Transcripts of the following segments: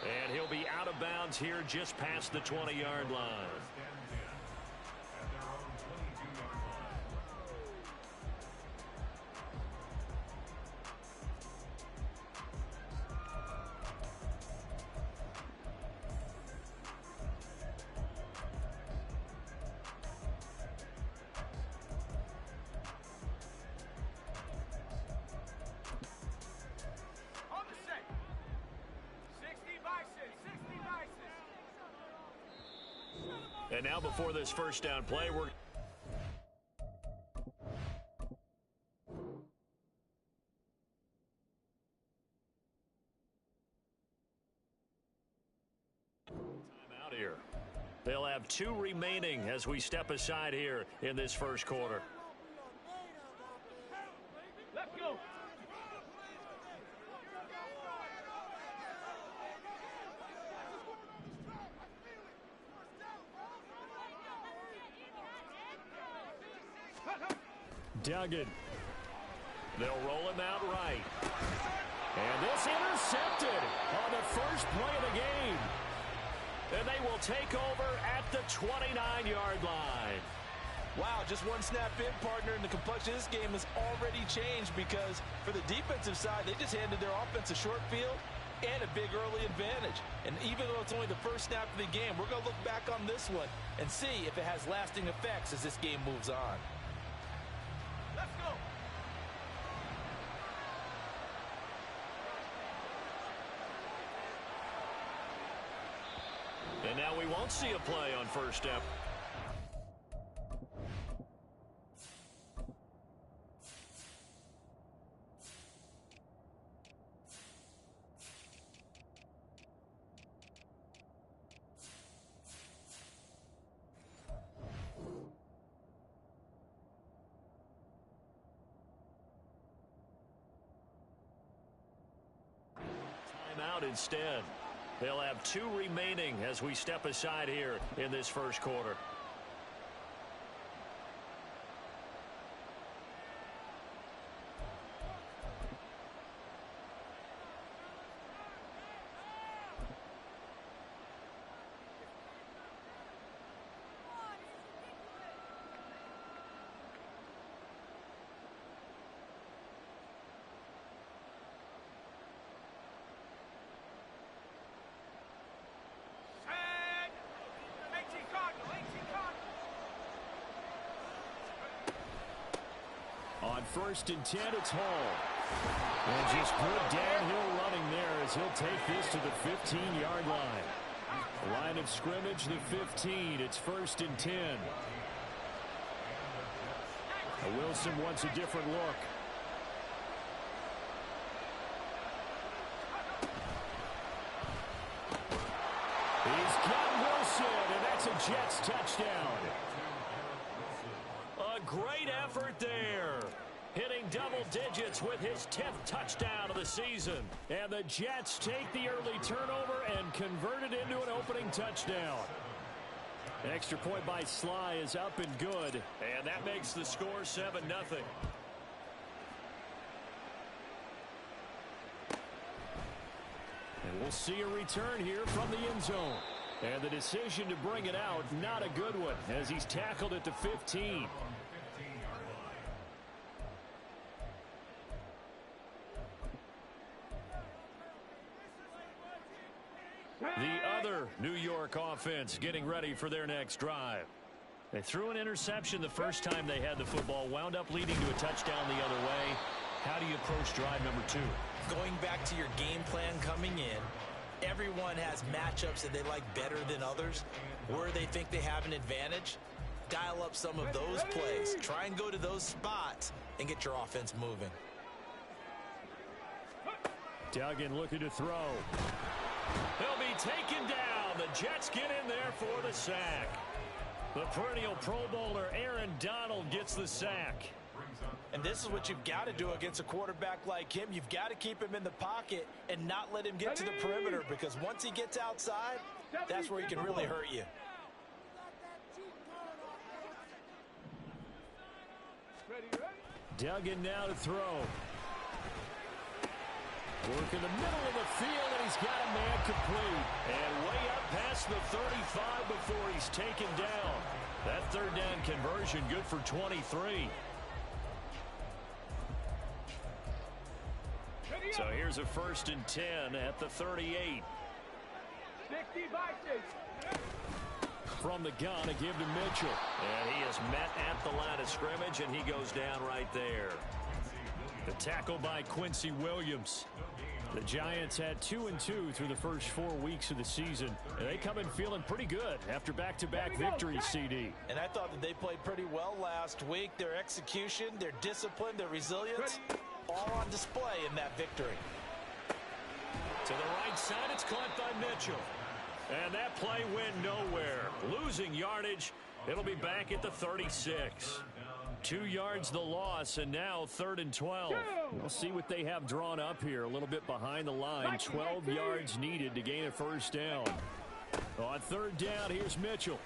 And he'll be out of bounds here just past the 20-yard line. And now before this first down play, we're out here. They'll have 2 remaining as we step aside here in this first quarter. Let's go. Duggan. They'll roll him out right. And this intercepted on the first play of the game. And they will take over at the 29-yard line. Wow, just one snap in, partner, and the complexion of this game has already changed because for the defensive side, they just handed their offense a short field and a big early advantage. And even though it's only the first snap of the game, we're going to look back on this one and see if it has lasting effects as this game moves on. Let's go. And now we won't see a play on first down. Timeout instead. They'll have 2 remaining as we step aside here in this first quarter. On 1st and 10, it's Hall. And just good downhill running there as he'll take this to the 15-yard line. Line of scrimmage, the 15. It's 1st and 10. Wilson wants a different look. He's got Wilson, and that's a Jets touchdown. A great effort there. Hitting double digits with his 10th touchdown of the season. And the Jets take the early turnover and convert it into an opening touchdown. An extra point by Sly is up and good. And that makes the score 7-0. And we'll see a return here from the end zone. And the decision to bring it out, not a good one, as he's tackled at the 15. The other New York offense getting ready for their next drive. They threw an interception the first time they had the football, wound up leading to a touchdown the other way. How do you approach drive number 2? Going back to your game plan coming in, everyone has matchups that they like better than others. Where they think they have an advantage, dial up some of those plays. Try and go to those spots and get your offense moving. Duggan looking to throw. He'll be taken down. The Jets get in there for the sack. The perennial Pro Bowler Aaron Donald gets the sack. And this is what you've got to do against a quarterback like him. You've got to keep him in the pocket and not let him get to the perimeter, because once he gets outside, that's where he can really hurt you. Duggan now to throw. Work in the middle of the field, and he's got a man incomplete. And way up past the 35 before he's taken down. That third down conversion good for 23. So here's a 1st and 10 at the 38. 60 by 6. From the gun, a give to Mitchell. And he is met at the line of scrimmage, and he goes down right there. The tackle by Quincy Williams. The Giants had 2-2 through the first 4 weeks of the season, and they come in feeling pretty good after back-to-back victories, CD. And I thought that they played pretty well last week. Their execution, their discipline, their resilience, all on display in that victory. To the right side, it's caught by Mitchell. And that play went nowhere. Losing yardage. It'll be back at the 36. 2 yards the loss, and now 3rd and 12. We'll see what they have drawn up here. A little bit behind the line. 12 yards needed to gain a 1st down. On 3rd down, here's Mitchell.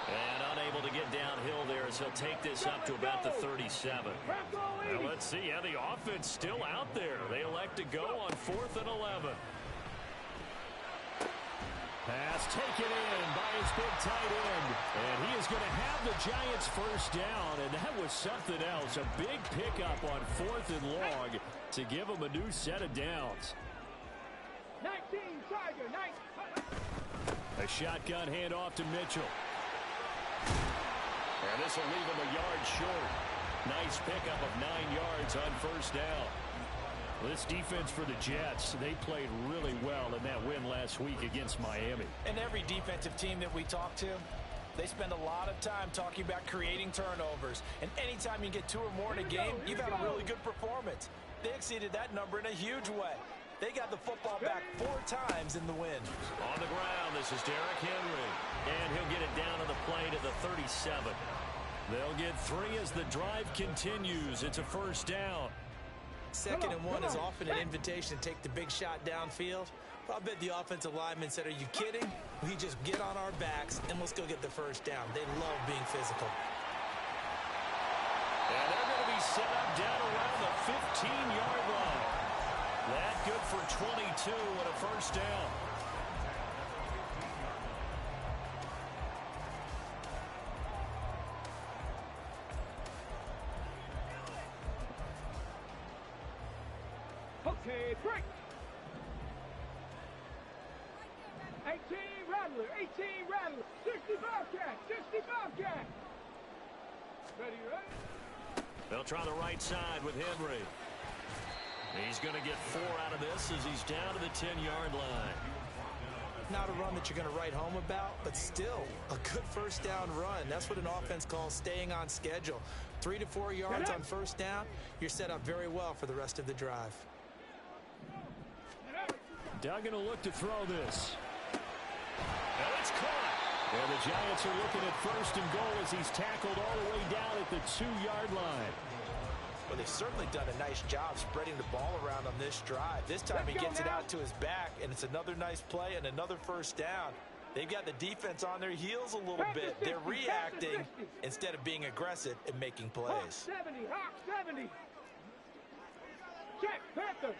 And unable to get downhill there as he'll take this up to about the 37. Now let's see how the offense still out there. They elect to go on 4th and 11. Pass taken in by his big tight end. And he is going to have the Giants 1st down. And that was something else. A big pickup on 4th and long to give him a new set of downs. 19, Tiger, 19. A shotgun handoff to Mitchell. And this will leave him a yard short. Nice pickup of 9 yards on 1st down. This defense for the Jets, they played really well in that win last week against Miami. And every defensive team that we talk to, they spend a lot of time talking about creating turnovers. And anytime you get 2 or more in a game, you've had a really good performance. They exceeded that number in a huge way. They got the football back 4 times in the win. On the ground, this is Derrick Henry. And he'll get it down to the play to the 37. They'll get 3 as the drive continues. It's a 1st down. 2nd and 1 is often an invitation to take the big shot downfield. I bet the offensive lineman said, are you kidding? We just get on our backs and let's go get the 1st down. They love being physical. And they're going to be set up down around the 15-yard line. That good for 22 and a 1st down. Okay, break. 18 Rattler, 18 Rattler, 65 cat, 65 cat. Ready, ready? They'll try the right side with Henry. He's going to get 4 out of this as he's down to the 10-yard line. Not a run that you're going to write home about, but still a good 1st down run. That's what an offense calls staying on schedule. 3 to 4 yards on 1st down. You're set up very well for the rest of the drive. Duggan will look to throw this. And it's caught. And the Giants are looking at 1st and goal as he's tackled all the way down at the 2-yard line. Well, they've certainly done a nice job spreading the ball around on this drive. This time he gets it out to his back, and it's another nice play and another 1st down. They've got the defense on their heels a little bit. They're reacting instead of being aggressive and making plays. Hawk 70, Hawk 70. Check, Panthers.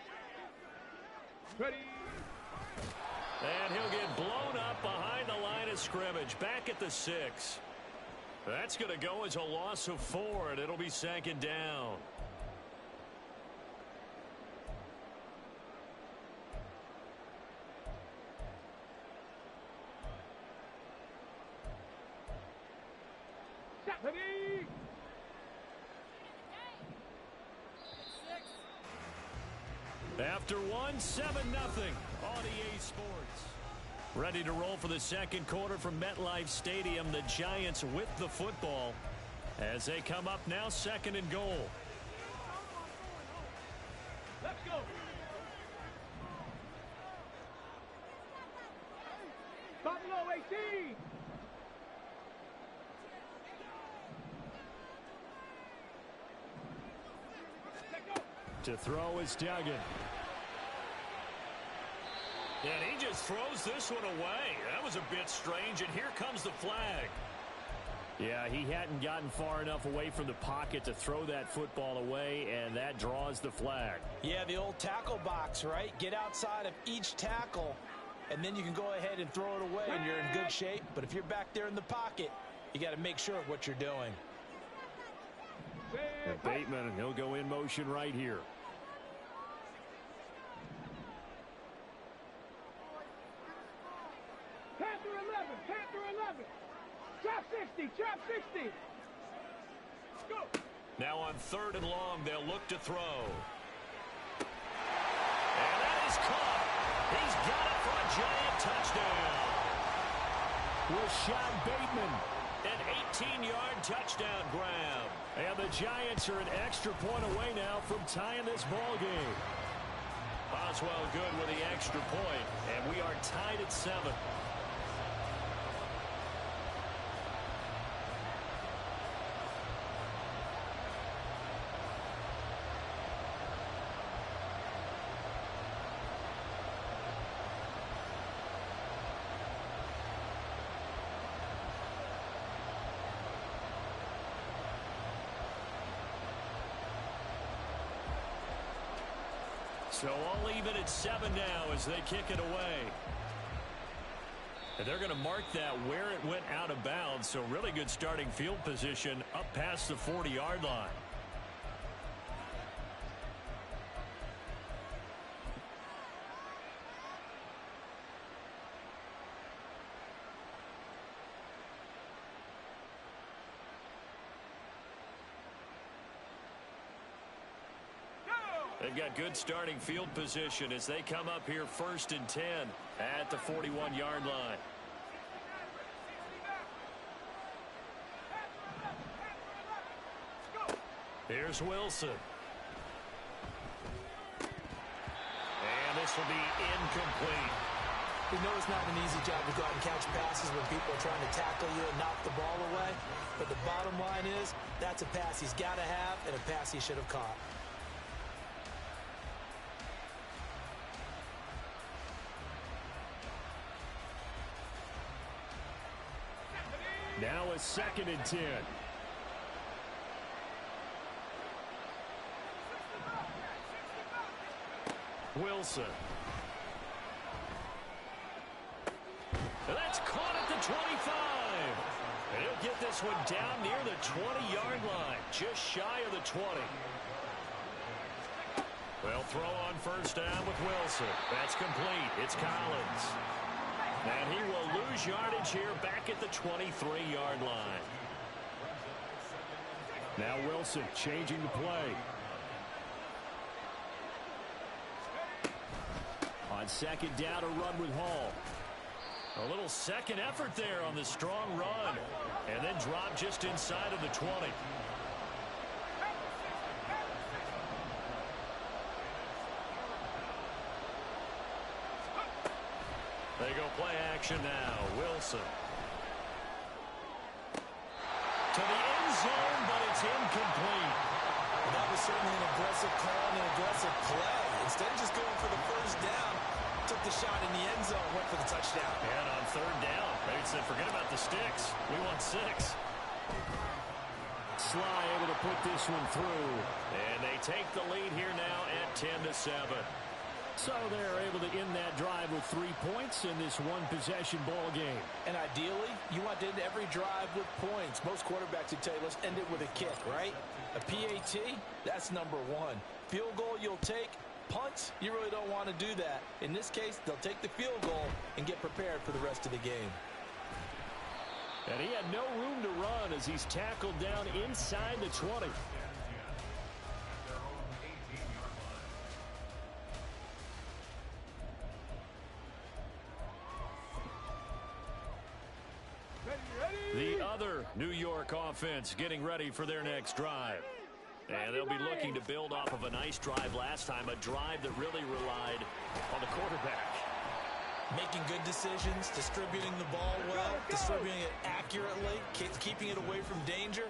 Ready. And he'll get blown up behind the line of scrimmage, back at the 6. That's going to go as a loss of 4, and it'll be 2nd down. Ready. After 1, 7-0 on EA Sports. Ready to roll for the 2nd quarter from MetLife Stadium. The Giants with the football as they come up now 2nd and goal. Let's go. Buffalo 18. To throw is Duggan. And he just throws this one away. That was a bit strange, and here comes the flag. Yeah, he hadn't gotten far enough away from the pocket to throw that football away, and that draws the flag. Yeah, the old tackle box, right? Get outside of each tackle, and then you can go ahead and throw it away, and you're in good shape. But if you're back there in the pocket, you got to make sure of what you're doing. And Bateman, he'll go in motion right here. Panther 11, Panther 11. Trap 60, trap 60. Go. Now on 3rd and long, they'll look to throw. And that is caught. He's got it for a giant touchdown. Rashad Bateman, an 18-yard touchdown grab. And the Giants are an extra point away now from tying this ball game. Boswell good with the extra point, and we are tied at 7. So all even at 7 now as they kick it away. And they're going to mark that where it went out of bounds. So really good starting field position up past the 40-yard line. They've got good starting field position as they come up here 1st and 10 at the 41-yard line. Here's Wilson. And this will be incomplete. We know it's not an easy job to go out and catch passes when people are trying to tackle you and knock the ball away. But the bottom line is that's a pass he's got to have and a pass he should have caught. Now a 2nd and 10. Wilson. And that's caught at the 25. And he'll get this one down near the 20-yard line, just shy of the 20. They'll throw on 1st down with Wilson. That's complete. It's Collins. And he will lose yardage here back at the 23-yard line. Now Wilson changing the play. On 2nd down, a run with Hall. A little second effort there on the strong run. And then drop just inside of the 20. They go play action now. Wilson. To the end zone, but it's incomplete. That was certainly an aggressive call and an aggressive play. Instead of just going for the 1st down, took the shot in the end zone, went for the touchdown. And on 3rd down, they said, forget about the sticks. We want 6. Sly able to put this one through. And they take the lead here now at 10-7. So they're able to end that drive with 3 points in this one-possession ball game. And ideally, you want to end every drive with points. Most quarterbacks would tell you, let's end it with a kick, right? A PAT, that's number 1. Field goal you'll take. Punts, you really don't want to do that. In this case, they'll take the field goal and get prepared for the rest of the game. And he had no room to run as he's tackled down inside the 20. The other New York offense getting ready for their next drive. And they'll be looking to build off of a nice drive last time, a drive that really relied on the quarterback. Making good decisions, distributing the ball well, distributing it accurately, keeping it away from danger.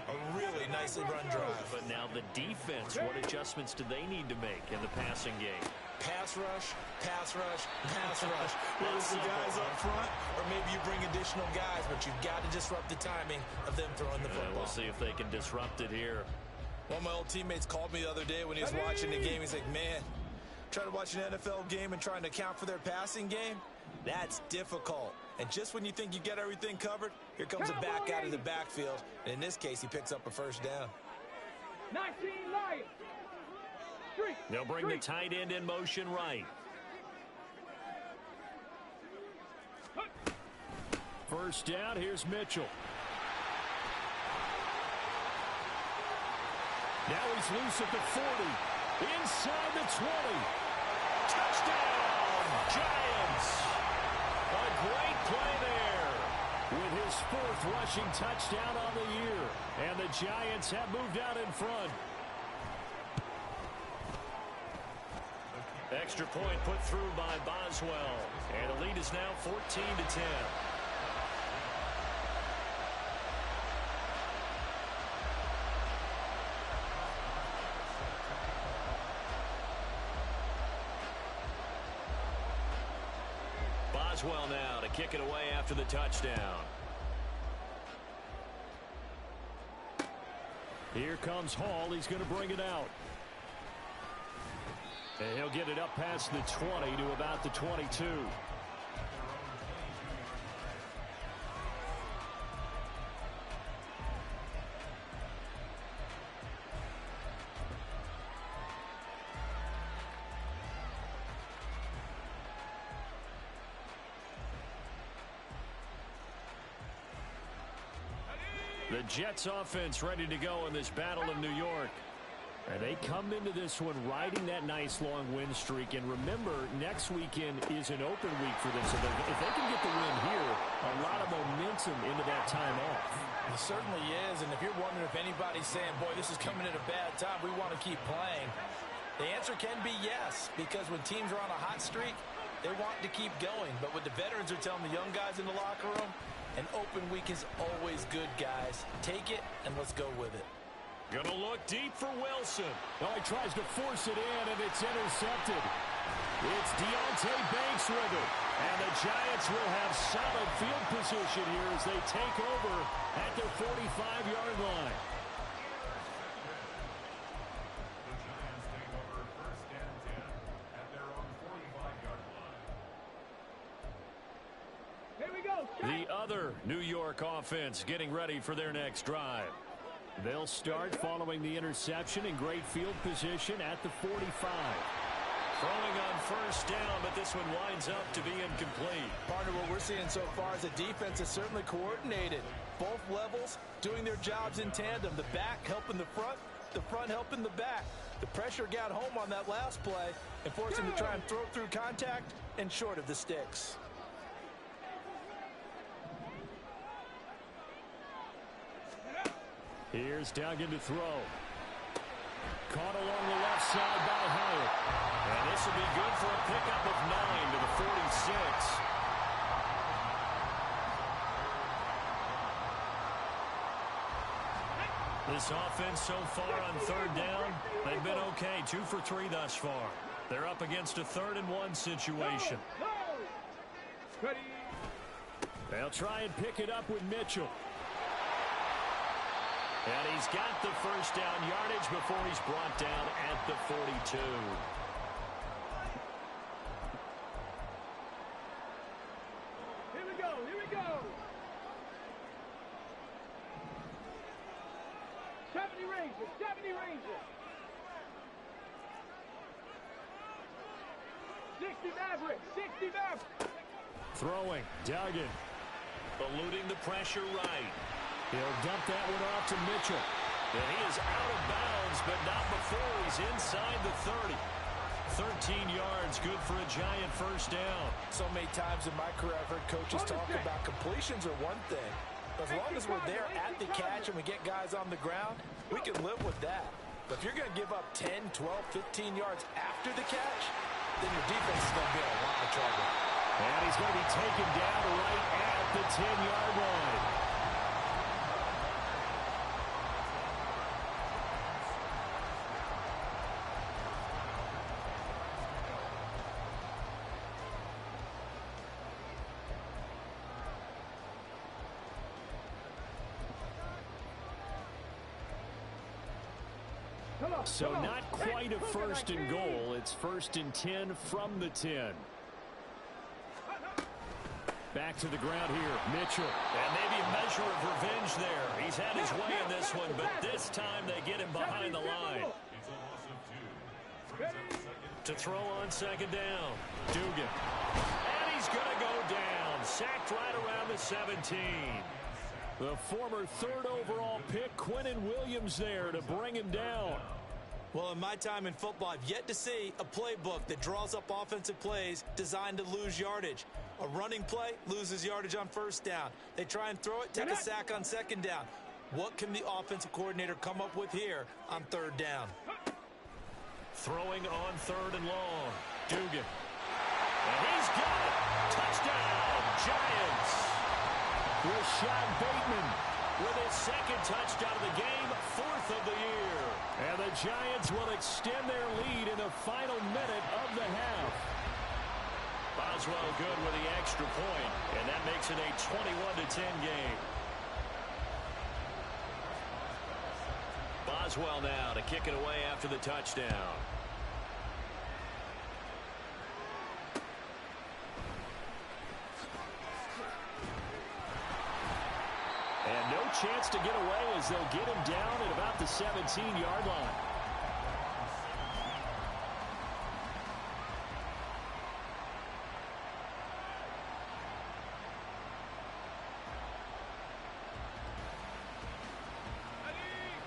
A really nicely run drive. But now the defense, what adjustments do they need to make in the passing game? pass rush, pass rush, pass rush. Whether it's the guys up front or maybe you bring additional guys, but you've got to disrupt the timing of them throwing the football. We'll see if they can disrupt it here. One of my old teammates called me the other day when he was watching the game. He's like, man, trying to watch an NFL game and trying to account for their passing game, that's difficult. And just when you think you get everything covered, here comes a back out of the backfield. And in this case, he picks up a first down. 19 Lions. Street. They'll bring the tight end in motion right. First down, here's Mitchell. Now he's loose at the 40. Inside the 20. Touchdown, Giants. A great play there with his 4th rushing touchdown on the year. And the Giants have moved out in front. Extra point put through by Boswell. And the lead is now 14-10. Boswell now to kick it away after the touchdown. Here comes Hall. He's going to bring it out. And he'll get it up past the 20 to about the 22. The Jets offense ready to go in this battle in New York. And they come into this one riding that nice long win streak. And remember, next weekend is an open week for them. So if they can get the win here, a lot of momentum into that time off. It certainly is. And if you're wondering if anybody's saying, boy, this is coming at a bad time, we want to keep playing, the answer can be yes. Because when teams are on a hot streak, they want to keep going. But what the veterans are telling the young guys in the locker room, an open week is always good, guys. Take it and let's go with it. Gonna look deep for Wilson. Oh, he tries to force it in, and it's intercepted. It's Deontay Banks with it. And the Giants will have solid field position here as they take over at their 45-yard line. Here we go. The other New York offense getting ready for their next drive. They'll start following the interception in great field position at the 45. Throwing on first down, but this one winds up to be incomplete. Partner, what we're seeing so far is the defense is certainly coordinated. Both levels doing their jobs in tandem. The back helping the front helping the back. The pressure got home on that last play and forced him to try and throw through contact and short of the sticks. Here's Duggan to throw. Caught along the left side by Hyatt. And this will be good for a pickup of 9 to the 46. This offense so far on third down, they've been okay. 2 for 3 thus far. They're up against a 3rd and 1 situation. They'll try and pick it up with Mitchell. And he's got the first down yardage before he's brought down at the 42. Here we go. Here we go. 70 Rangers. 70 Rangers. 60 Mavericks. 60 Mavericks. Throwing. Duggan. Eluding the pressure right. He'll dump that one off to Mitchell. And he is out of bounds, but not before he's inside the 30. 13 yards, good for a Giant first down. So many times in my career, I've heard coaches talk about completions are one thing. But as long as we're there at the catch and we get guys on the ground, we can live with that. But if you're going to give up 10, 12, 15 yards after the catch, then your defense is going to be in a lot of trouble. And he's going to be taken down right at the 10-yard line. So not quite a first and goal. It's 1st and 10 from the 10. Back to the ground here, Mitchell. And maybe a measure of revenge there. He's had his way in this one, but this time they get him behind the line. To throw on 2nd down, Dugan. And he's going to go down. Sacked right around the 17. The former 3rd overall pick, Quinnen Williams, there to bring him down. Well, in my time in football, I've yet to see a playbook that draws up offensive plays designed to lose yardage. A running play loses yardage on 1st down. They try and throw it, take a sack on 2nd down. What can the offensive coordinator come up with here on 3rd down? Throwing on 3rd and long. Dugan. And he's got it. Touchdown, Giants. Rashad Bateman with his 2nd touchdown of the game, 4th of the year. And the Giants will extend their lead in the final minute of the half. Boswell good with the extra point, and that makes it a 21-10 game. Boswell now to kick it away after the touchdown. And no chance to get away as they'll get him down at about the 17-yard line.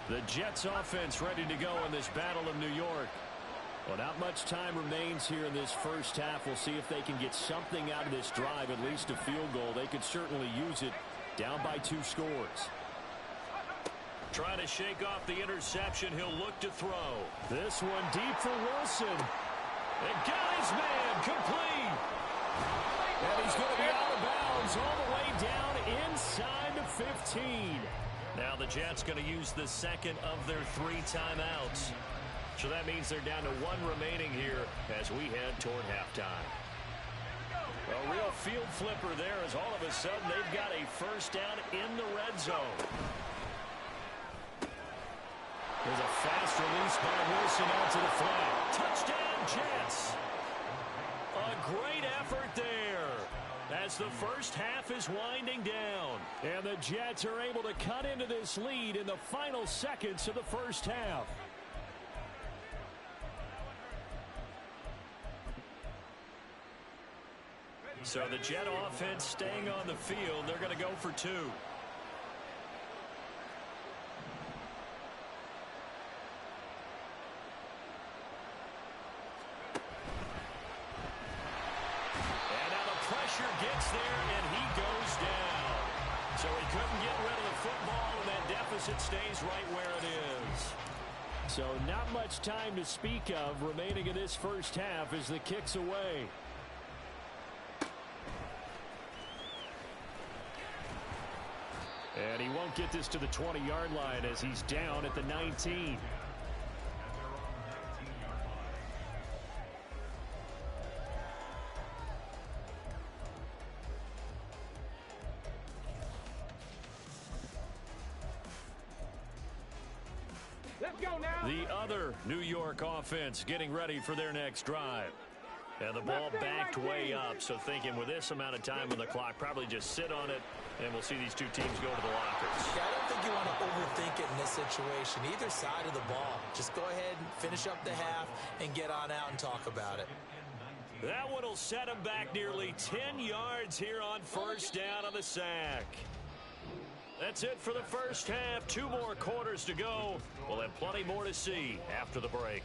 The Jets offense ready to go in this Battle of New York. Well, not much time remains here in this first half. We'll see if they can get something out of this drive, at least a field goal. They could certainly use it. Down by 2 scores. Trying to shake off the interception. He'll look to throw. This one deep for Wilson. And got his man complete. And he's going to be out of bounds all the way down inside the 15. Now the Jets going to use the 2nd of their 3 timeouts. So that means they're down to 1 remaining here as we head toward halftime. A real field flipper there as all of a sudden they've got a 1st down in the red zone. There's a fast release by Wilson out to the flat. Touchdown, Jets. A great effort there as the first half is winding down. And the Jets are able to cut into this lead in the final seconds of the first half. So the Jet offense staying on the field. They're going to go for 2. And now the pressure gets there, and he goes down. So he couldn't get rid of the football, and that deficit stays right where it is. So not much time to speak of remaining in this first half as the kick's away. And he won't get this to the 20-yard line as he's down at the 19. Let's go now. The other New York offense getting ready for their next drive. And the ball backed way up, so thinking with this amount of time on the clock, probably just sit on it, and we'll see these 2 teams go to the lockers. Yeah, I don't think you want to overthink it in this situation. Either side of the ball. Just go ahead and finish up the half and get on out and talk about it. That one will set him back nearly 10 yards here on 1st down on the sack. That's it for the first half. 2 more quarters to go. We'll have plenty more to see after the break.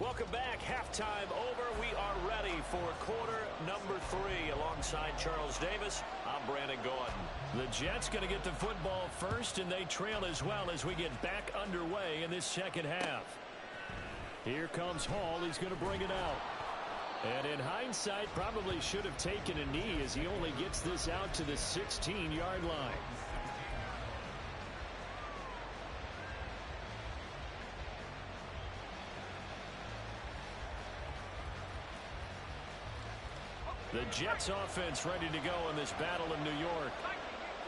Welcome back. Halftime over. We are ready for quarter number 3. Alongside Charles Davis, I'm Brandon Gordon. The Jets going to get the football first, and they trail as well as we get back underway in this second half. Here comes Hall. He's going to bring it out. And in hindsight, probably should have taken a knee as he only gets this out to the 16-yard line. The Jets offense ready to go in this battle in New York.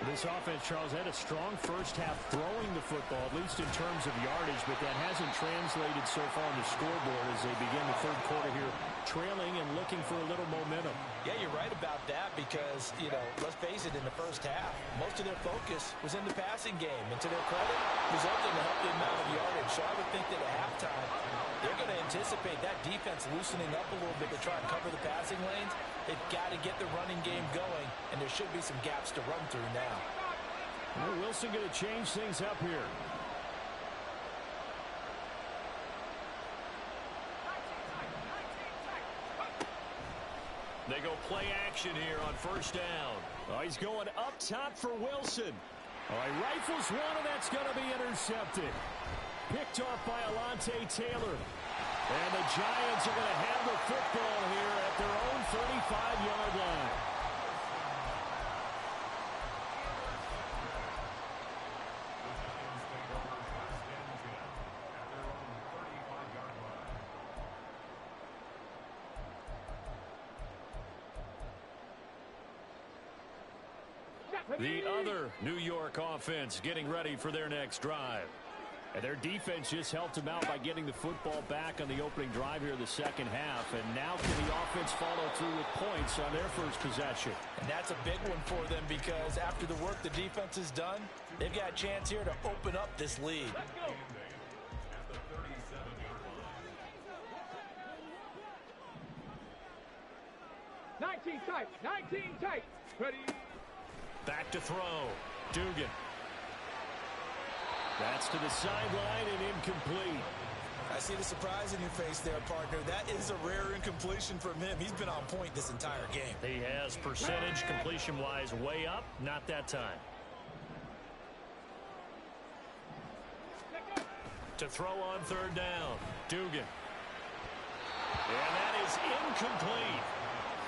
This offense, Charles, had a strong first half throwing the football, at least in terms of yardage, but that hasn't translated so far on the scoreboard as they begin the third quarter here, trailing and looking for a little momentum. Yeah, you're right about that because, let's face it, in the first half, most of their focus was in the passing game. And to their credit, resulted in a healthy amount of yardage. So I would think that at halftime, they're going to anticipate that defense loosening up a little bit to try and cover the passing lanes. They've got to get the running game going, and there should be some gaps to run through now. Well, Wilson going to change things up here. They go play action here on first down. Oh, he's going up top for Wilson. All right, rifles one, and that's going to be intercepted. Picked off by Alontae Taylor. And the Giants are going to have the football here at their own 35-yard line. The other New York offense getting ready for their next drive. And their defense just helped them out by getting the football back on the opening drive here in the second half. And now can the offense follow through with points on their first possession? And that's a big one for them because after the work the defense has done, they've got a chance here to open up this lead. Let's go. 19 tight. 19 tight. Ready. Back to throw. Dugan. That's to the sideline and incomplete. I see the surprise in your face there, partner. That is a rare incompletion from him. He's been on point this entire game. He has percentage completion-wise way up. Not that time. To throw on third down. Dugan. And that is incomplete.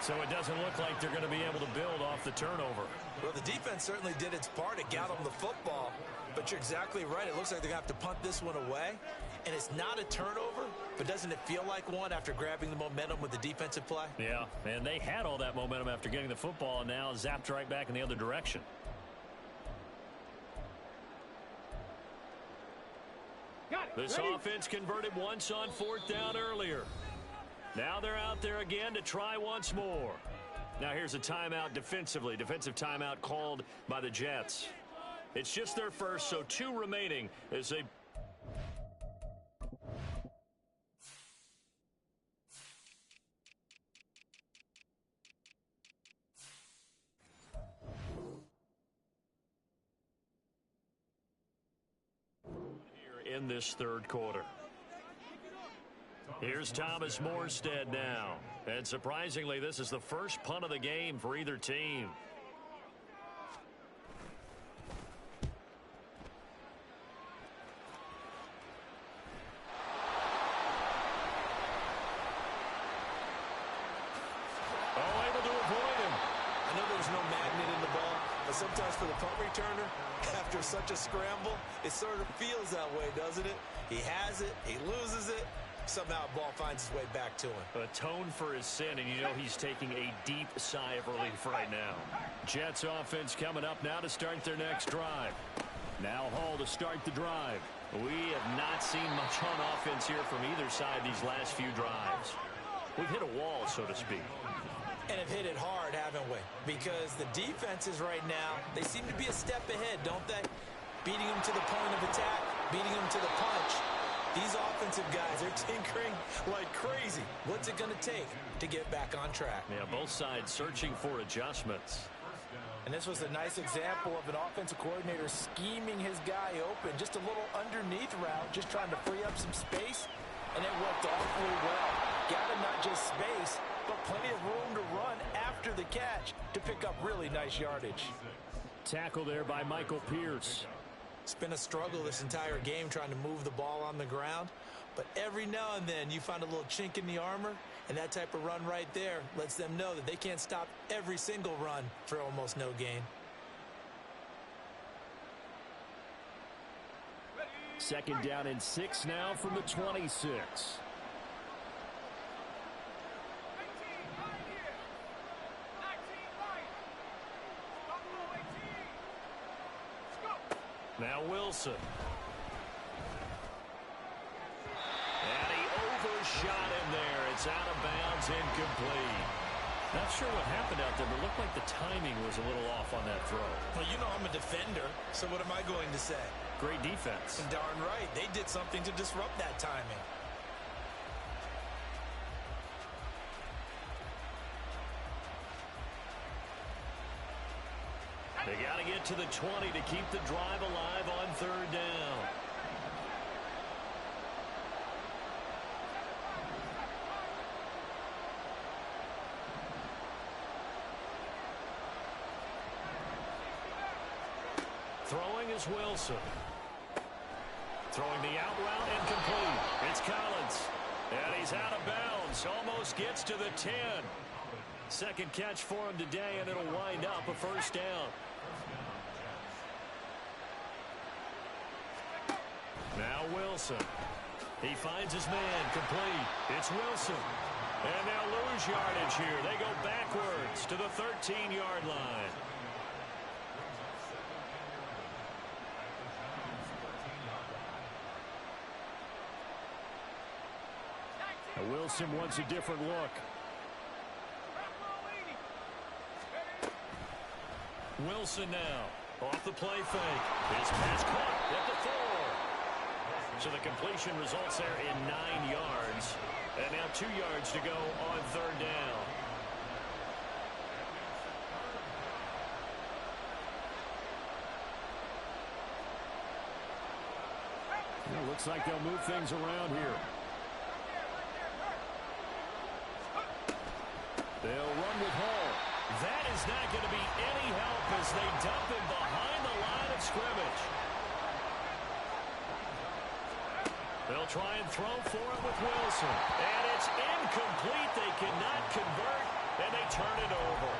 So it doesn't look like they're going to be able to build off the turnover. Well, the defense certainly did its part to get them the football. But you're exactly right. It looks like they're going to have to punt this one away. And it's not a turnover, but doesn't it feel like one after grabbing the momentum with the defensive play? Yeah, and they had all that momentum after getting the football and now zapped right back in the other direction. This offense converted once on fourth down earlier. Now they're out there again to try once more. Now here's a timeout defensively. Defensive timeout called by the Jets. It's just their first, so 2 remaining as they... here in this third quarter. Here's Thomas Morstead now. And surprisingly, this is the first punt of the game for either team. Sometimes for the punt returner, after such a scramble, it sort of feels that way, doesn't it? He has it, he loses it, somehow the ball finds its way back to him. Atone for his sin, and you know he's taking a deep sigh of relief right now. Jets offense coming up now to start their next drive. Now Hall to start the drive. We have not seen much on offense here from either side these last few drives. We've hit a wall, so to speak. And have hit it hard, haven't we? Because the defenses right now, they seem to be a step ahead, don't they? Beating them to the point of attack, beating them to the punch. These offensive guys, they're tinkering like crazy. What's it going to take to get back on track? Yeah, both sides searching for adjustments. And this was a nice example of an offensive coordinator scheming his guy open. Just a little underneath route, just trying to free up some space. And it worked awfully well. Got him not just space, but plenty of room to run after the catch to pick up really nice yardage. Tackle there by Michael Pierce. It's been a struggle this entire game trying to move the ball on the ground. But every now and then you find a little chink in the armor, and that type of run right there lets them know that they can't stop every single run for almost no gain. Second down and 6 now from the 26. Now Wilson. And he overshot him there. It's out of bounds, incomplete. Not sure what happened out there, but it looked like the timing was a little off on that throw. Well, you know I'm a defender, so what am I going to say? Great defense. And darn right, they did something to disrupt that timing. They got to get to the 20 to keep the drive alive on third down. Throwing is Wilson. Throwing the out route incomplete. It's Collins. And he's out of bounds. Almost gets to the 10. Second catch for him today, and it'll wind up a first down. Now Wilson. He finds his man complete. It's Wilson. And they'll lose yardage here. They go backwards to the 13-yard line. Now Wilson wants a different look. Wilson now off the play fake. His pass caught at the 4. So the completion results there in 9 yards. And now 2 yards to go on third down. It looks like they'll move things around here. They'll run with Hall. That is not going to be any help as they dump him behind the line of scrimmage. They'll try and throw for it with Wilson. And it's incomplete. They cannot convert, and they turn it over.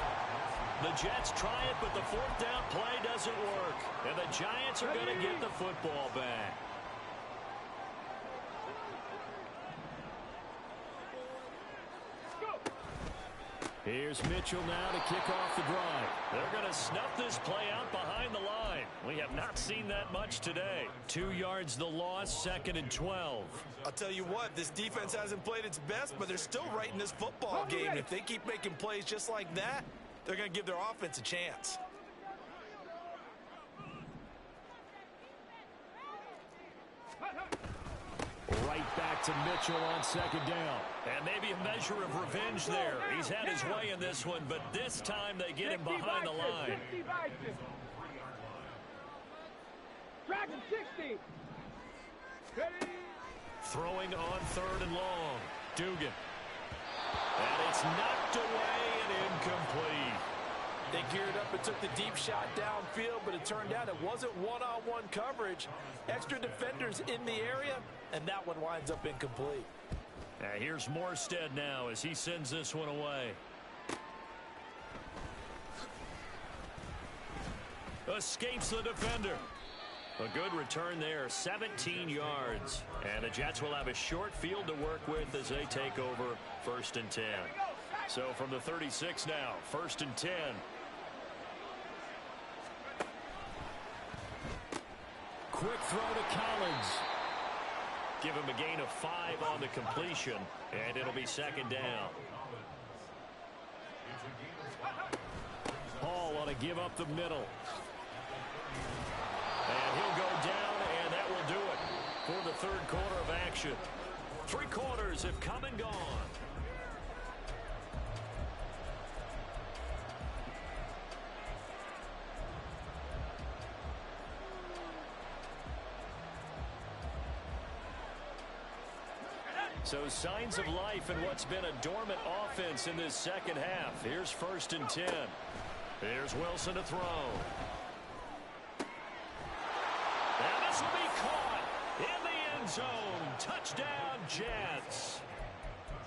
The Jets try it, but the fourth down play doesn't work. And the Giants are going to get the football back. Here's Mitchell now to kick off the drive. They're going to snuff this play out behind the line. We have not seen that much today. 2 yards the loss, 2nd and 12. I'll tell you what, this defense hasn't played its best, but they're still right in this football game. If they keep making plays just like that, they're going to give their offense a chance. Right back to Mitchell on 2nd down. And maybe a measure of revenge there. He's had his way in this one, but this time they get him behind the line. Dragon 60. Throwing on 3rd and long. Dugan. And it's knocked away and incomplete. They geared up and took the deep shot downfield, but it turned out it wasn't one-on-one coverage. Extra defenders in the area, and that one winds up incomplete. Here's Morstead now as he sends this one away. Escapes the defender. A good return there, 17 yards. And the Jets will have a short field to work with as they take over 1st and 10. So from the 36 now, 1st and 10. Quick throw to Collins. Give him a gain of 5 on the completion, and it'll be 2nd down. Hall ought to give up the middle. And he'll go down, and that will do it for the 3rd quarter of action. 3 quarters have come and gone. So signs of life in what's been a dormant offense in this 2nd half. Here's 1st and 10. Here's Wilson to throw. And this will be caught in the end zone. Touchdown, Jets.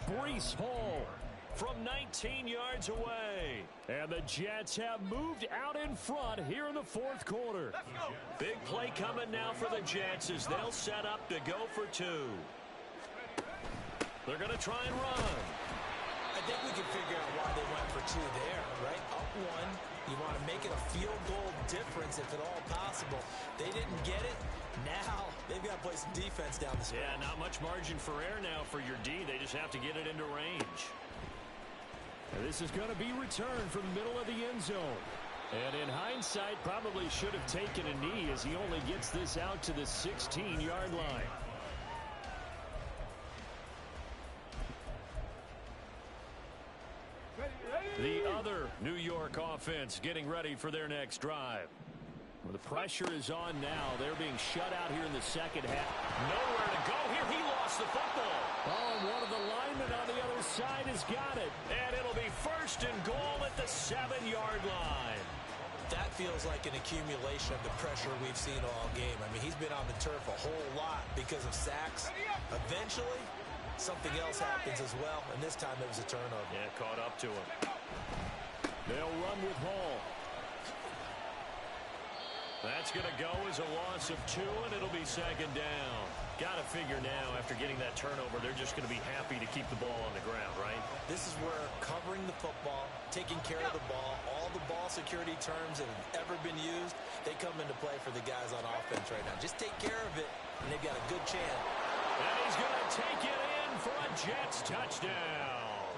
Breece Hall from 19 yards away. And the Jets have moved out in front here in the 4th quarter. Big play coming now for the Jets as they'll set up to go for 2. They're going to try and run. I think we can figure out why they went for two there, right? Up one, you want to make it a field goal difference if at all possible. They didn't get it. Now they've got to play some defense down the stretch. Yeah, not much margin for error now for your D. They just have to get it into range. And this is going to be returned from the middle of the end zone. And in hindsight, probably should have taken a knee as he only gets this out to the 16-yard line. The other New York offense getting ready for their next drive. Well, the pressure is on now. They're being shut out here in the second half. Nowhere to go here. He lost the football. Oh, and one of the linemen on the other side has got it. And it'll be first and goal at the 7-yard line. That feels like an accumulation of the pressure we've seen all game. I mean, he's been on the turf a whole lot because of sacks. Eventually, something else happens as well, and this time it was a turnover. Yeah, caught up to him. They'll run with Hall. That's going to go as a loss of 2, and it'll be second down. Got to figure now, after getting that turnover, they're just going to be happy to keep the ball on the ground, right? This is where covering the football, taking care of the ball, all the ball security terms that have ever been used, they come into play for the guys on offense right now. Just take care of it, and they've got a good chance. And he's going to take it in for a Jets touchdown.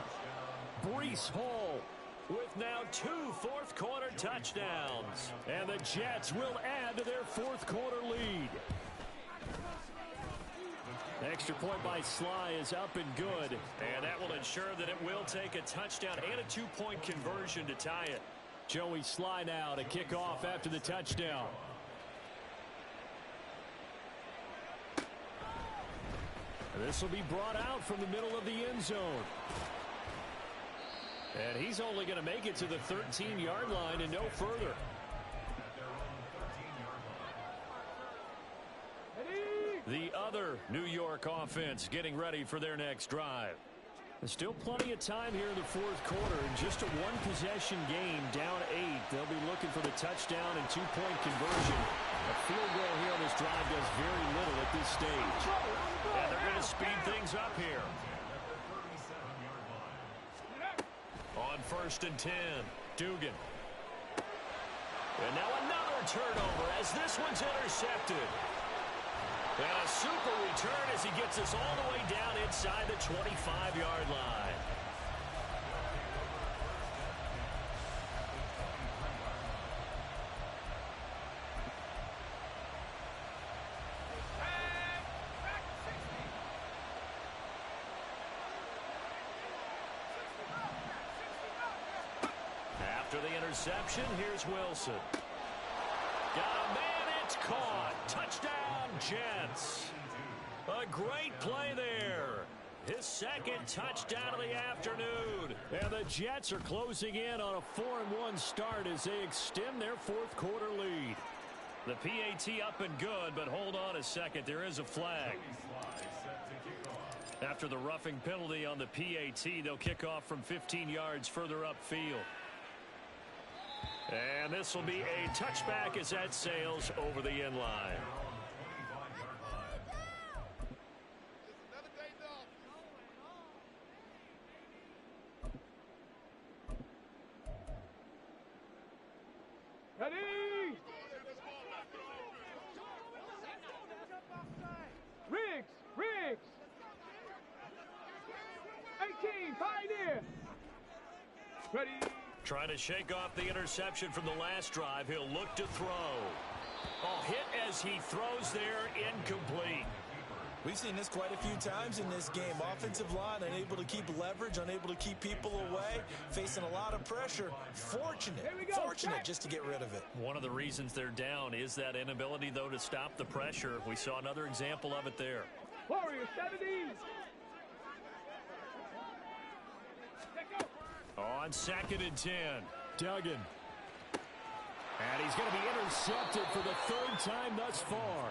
Breece Hall with now 2 fourth-quarter touchdowns. And the Jets will add to their fourth-quarter lead. Extra point by Sly is up and good. And that will ensure that it will take a touchdown and a 2-point conversion to tie it. Joey Sly now to kick off after the touchdown. This will be brought out from the middle of the end zone. And he's only going to make it to the 13-yard line and no further. The other New York offense getting ready for their next drive. There's still plenty of time here in the fourth quarter. And just a one-possession game, down 8. They'll be looking for the touchdown and 2-point conversion. A field goal here on this drive does very little at this stage. And they're going to speed things up here. On 1st and 10, Dugan. And now another turnover as this one's intercepted. And a super return as he gets us all the way down inside the 25-yard line. After the interception, here's Wilson. Got a man, it's caught. Touchdown, Jets. A great play there. His second touchdown of the afternoon. And the Jets are closing in on a 4-1 start as they extend their fourth quarter lead. The PAT up and good, but hold on a second. There is a flag. After the roughing penalty on the PAT, they'll kick off from 15 yards further upfield. And this will be a touchback as that sails over the end line. Ready? Riggs. 18, Pioneer. Ready? Trying to shake off the interception from the last drive. He'll look to throw. Oh, hit as he throws there, incomplete. We've seen this quite a few times in this game. Offensive line unable to keep leverage, unable to keep people away, facing a lot of pressure. Fortunate just to get rid of it. One of the reasons they're down is that inability, though, to stop the pressure. We saw another example of it there. Warrior 70. On 2nd and 10, Duggan. And he's going to be intercepted for the 3rd time thus far.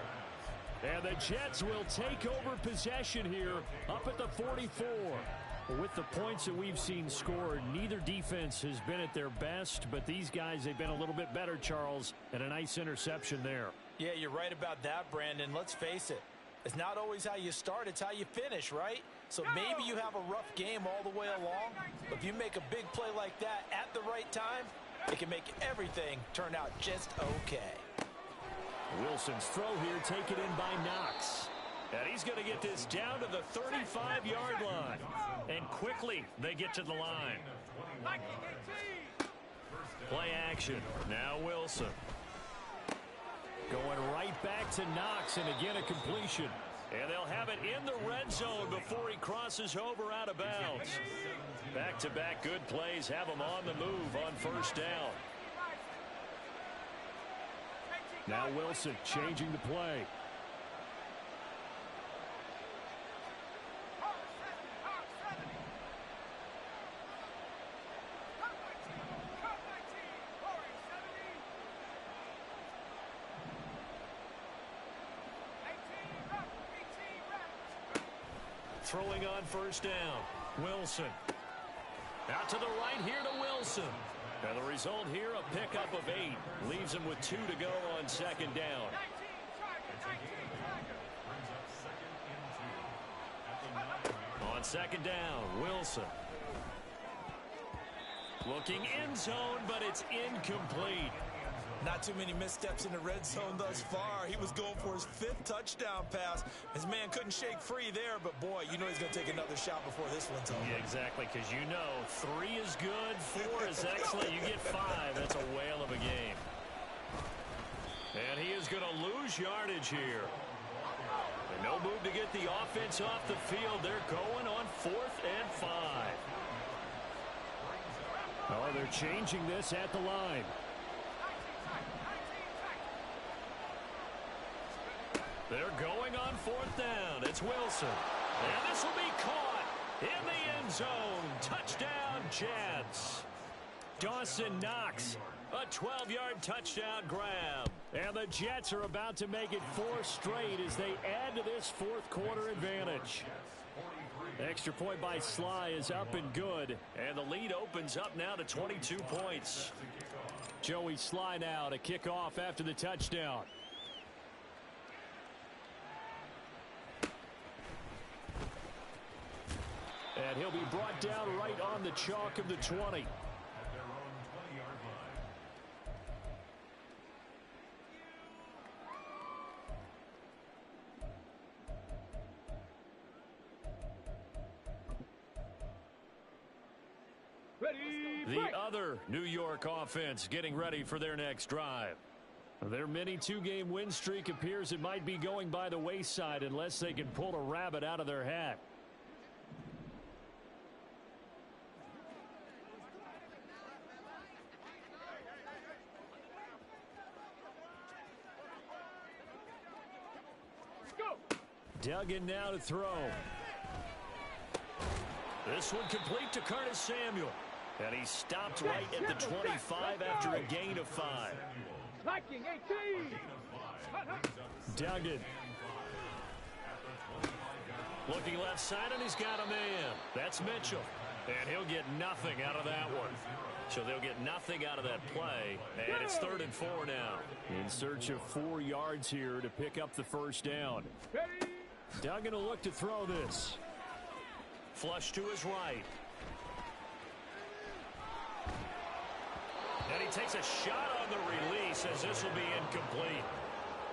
And the Jets will take over possession here up at the 44. With the points that we've seen scored, neither defense has been at their best, but these guys, they've been a little bit better, Charles, and a nice interception there. Yeah, you're right about that, Brandon. Let's face it. It's not always how you start, it's how you finish, right? So maybe you have a rough game all the way along, but if you make a big play like that at the right time, it can make everything turn out just okay. Wilson's throw here taken in by Knox. And he's going to get this down to the 35-yard line. And quickly, they get to the line. Play action. Now Wilson. Going right back to Knox, and again a completion. And they'll have it in the red zone before he crosses over out of bounds. Back-to-back good plays have him on the move on first down. Now Wilson changing the play. Throwing on first down. Wilson. Out to the right here to Wilson. And the result here, a pickup of 8. Leaves him with 2 to go on second down. On second down, Wilson. Looking end zone, but it's incomplete. Not too many missteps in the red zone thus far. He was going for his 5th touchdown pass. His man couldn't shake free there, but boy, you know he's going to take another shot before this one's over. Yeah, exactly, because you know 3 is good, 4 is excellent. You get 5. That's a whale of a game. And he is going to lose yardage here. And no move to get the offense off the field. They're going on 4th and 5. Oh, they're changing this at the line. They're going on 4th down. It's Wilson. And this will be caught in the end zone. Touchdown, Jets. Dawson Knox, a 12-yard touchdown grab. And the Jets are about to make it 4 straight as they add to this 4th quarter advantage. Extra point by Sly is up and good. And the lead opens up now to 22 points. Joey Sly now to kick off after the touchdown. And he'll be brought down right on the chalk of the 20. The other New York offense getting ready for their next drive. Their mini 2-game win streak appears it might be going by the wayside unless they can pull a rabbit out of their hat. Duggan now to throw. This one complete to Curtis Samuel. And he stopped right at the 25 after a gain of 5. Liking 18. Duggan. Looking left side, and he's got a man. That's Mitchell. And he'll get nothing out of that one. So they'll get nothing out of that play. And it's 3rd and 4 now. In search of 4 yards here to pick up the first down. Duggan will look to throw this. Flush to his right. And he takes a shot on the release as this will be incomplete.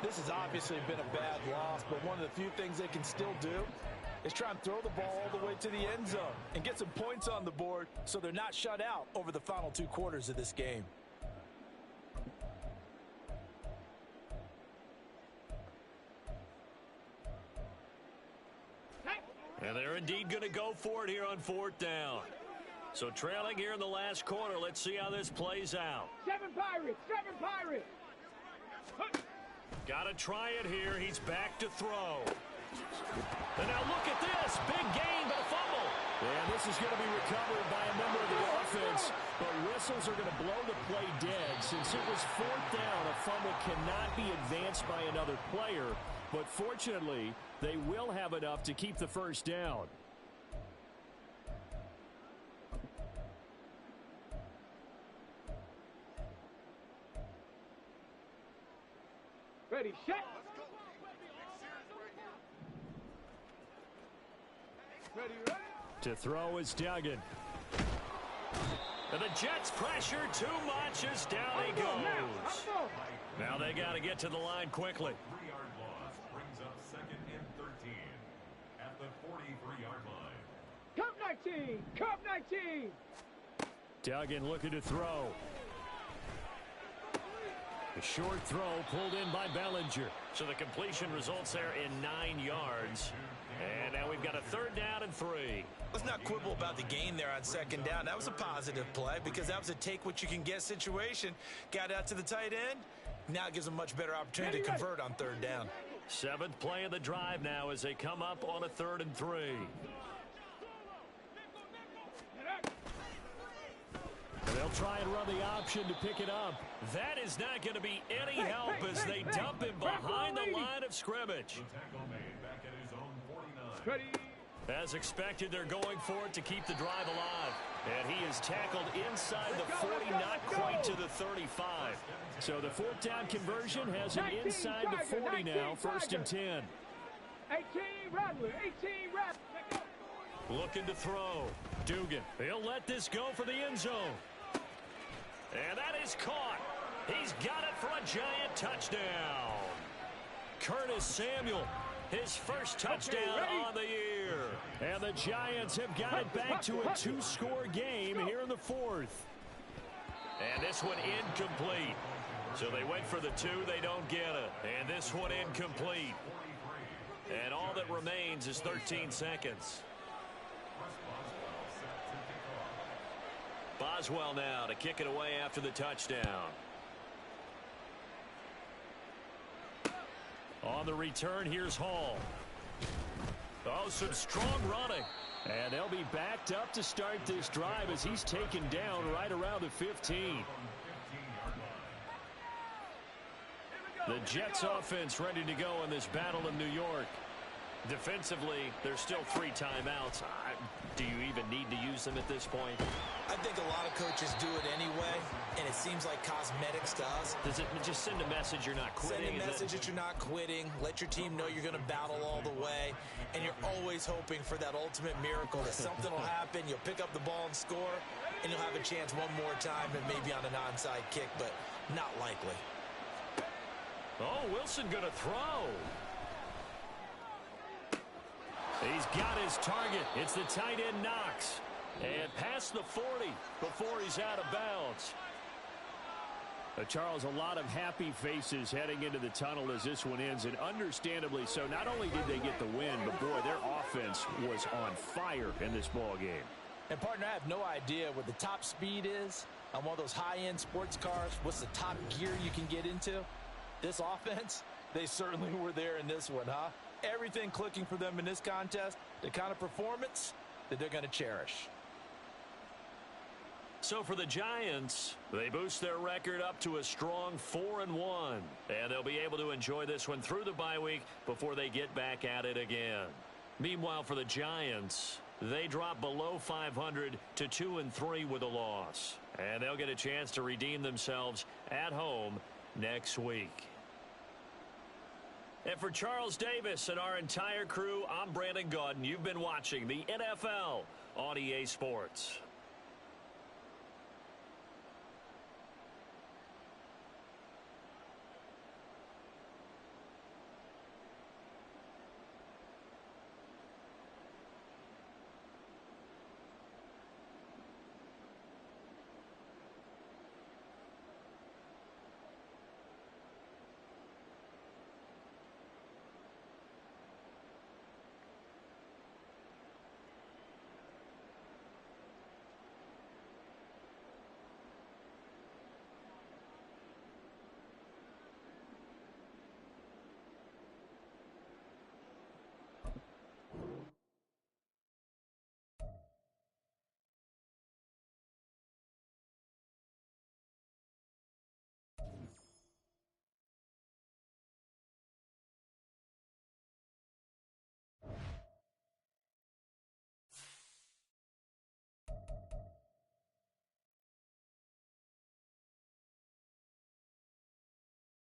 This has obviously been a bad loss, but one of the few things they can still do is try and throw the ball all the way to the end zone and get some points on the board so they're not shut out over the final 2 quarters of this game. And they're indeed going to go for it here on 4th down. So trailing here in the last quarter. Let's see how this plays out. 7 Pirates! 7 Pirates! Got to try it here. He's back to throw. And now look at this. Big gain, but a fumble. And this is going to be recovered by a member of the offense. But whistles are going to blow the play dead. Since it was 4th down, a fumble cannot be advanced by another player. But fortunately, they will have enough to keep the first down. Ready, set. Ready, ready. To throw is Duggan. And the Jets pressure too much as down he goes. Now they got to get to the line quickly. 3-yard loss brings up 2nd and 13 at the 43-yard line. Cup 19, Cup 19. Duggan looking to throw. A short throw pulled in by Bellinger. So the completion results there in 9 yards. And now we've got a 3rd down and 3. Let's not quibble about the gain there on 2nd down. That was a positive play because that was a take-what-you-can-get situation. Got out to the tight end. Now it gives them a much better opportunity to convert on 3rd down. 7th play of the drive now as they come up on a 3rd and 3. They'll try and run the option to pick it up. That is not going to be any help as they dump him behind the line of scrimmage. The tackle made back at his own 49. Ready. As expected, they're going for it to keep the drive alive. And he is tackled inside the 40, not quite to the 35. So the 4th down conversion has him inside the 40 now, 1st and 10. 18 Rattler, 18 Rattler. Looking to throw. Dugan. He'll let this go for the end zone. And that is caught. He's got it for a giant touchdown. Curtis Samuel, his first touchdown on the year. And the Giants have got it back to a 2-score game here in the 4th. And this one incomplete. So they went for the 2, they don't get it. And this one incomplete. And all that remains is 13 seconds. Boswell now to kick it away after the touchdown. On the return, here's Hall. Oh, some strong running. And they'll be backed up to start this drive as he's taken down right around the 15. The Jets offense ready to go in this battle in New York. Defensively, there's still 3 timeouts. Do you even need to use them at this point? I think a lot of coaches do it anyway, and it seems like cosmetics to us. Does it just send a message you're not quitting? Send a message that you're not quitting. Let your team know you're going to battle all the way, and you're always hoping for that ultimate miracle that something will happen, you'll pick up the ball and score, and you'll have a chance one more time and maybe on an onside kick, but not likely. Oh, Wilson going to throw. He's got his target. It's the tight end Knox. And past the 40 before he's out of bounds. Charles, a lot of happy faces heading into the tunnel as this one ends, and understandably so. Not only did they get the win, but boy, their offense was on fire in this ball game. And partner, I have no idea what the top speed is on one of those high-end sports cars. What's the top gear you can get into? This offense, they certainly were there in this one, huh? Everything clicking for them in this contest, the kind of performance that they're going to cherish. So for the Giants, they boost their record up to a strong 4-1. And they'll be able to enjoy this one through the bye week before they get back at it again. Meanwhile, for the Giants, they drop below 500 to 2-3 with a loss. And they'll get a chance to redeem themselves at home next week. And for Charles Davis and our entire crew, I'm Brandon Gaudin. You've been watching the NFL on EA Sports.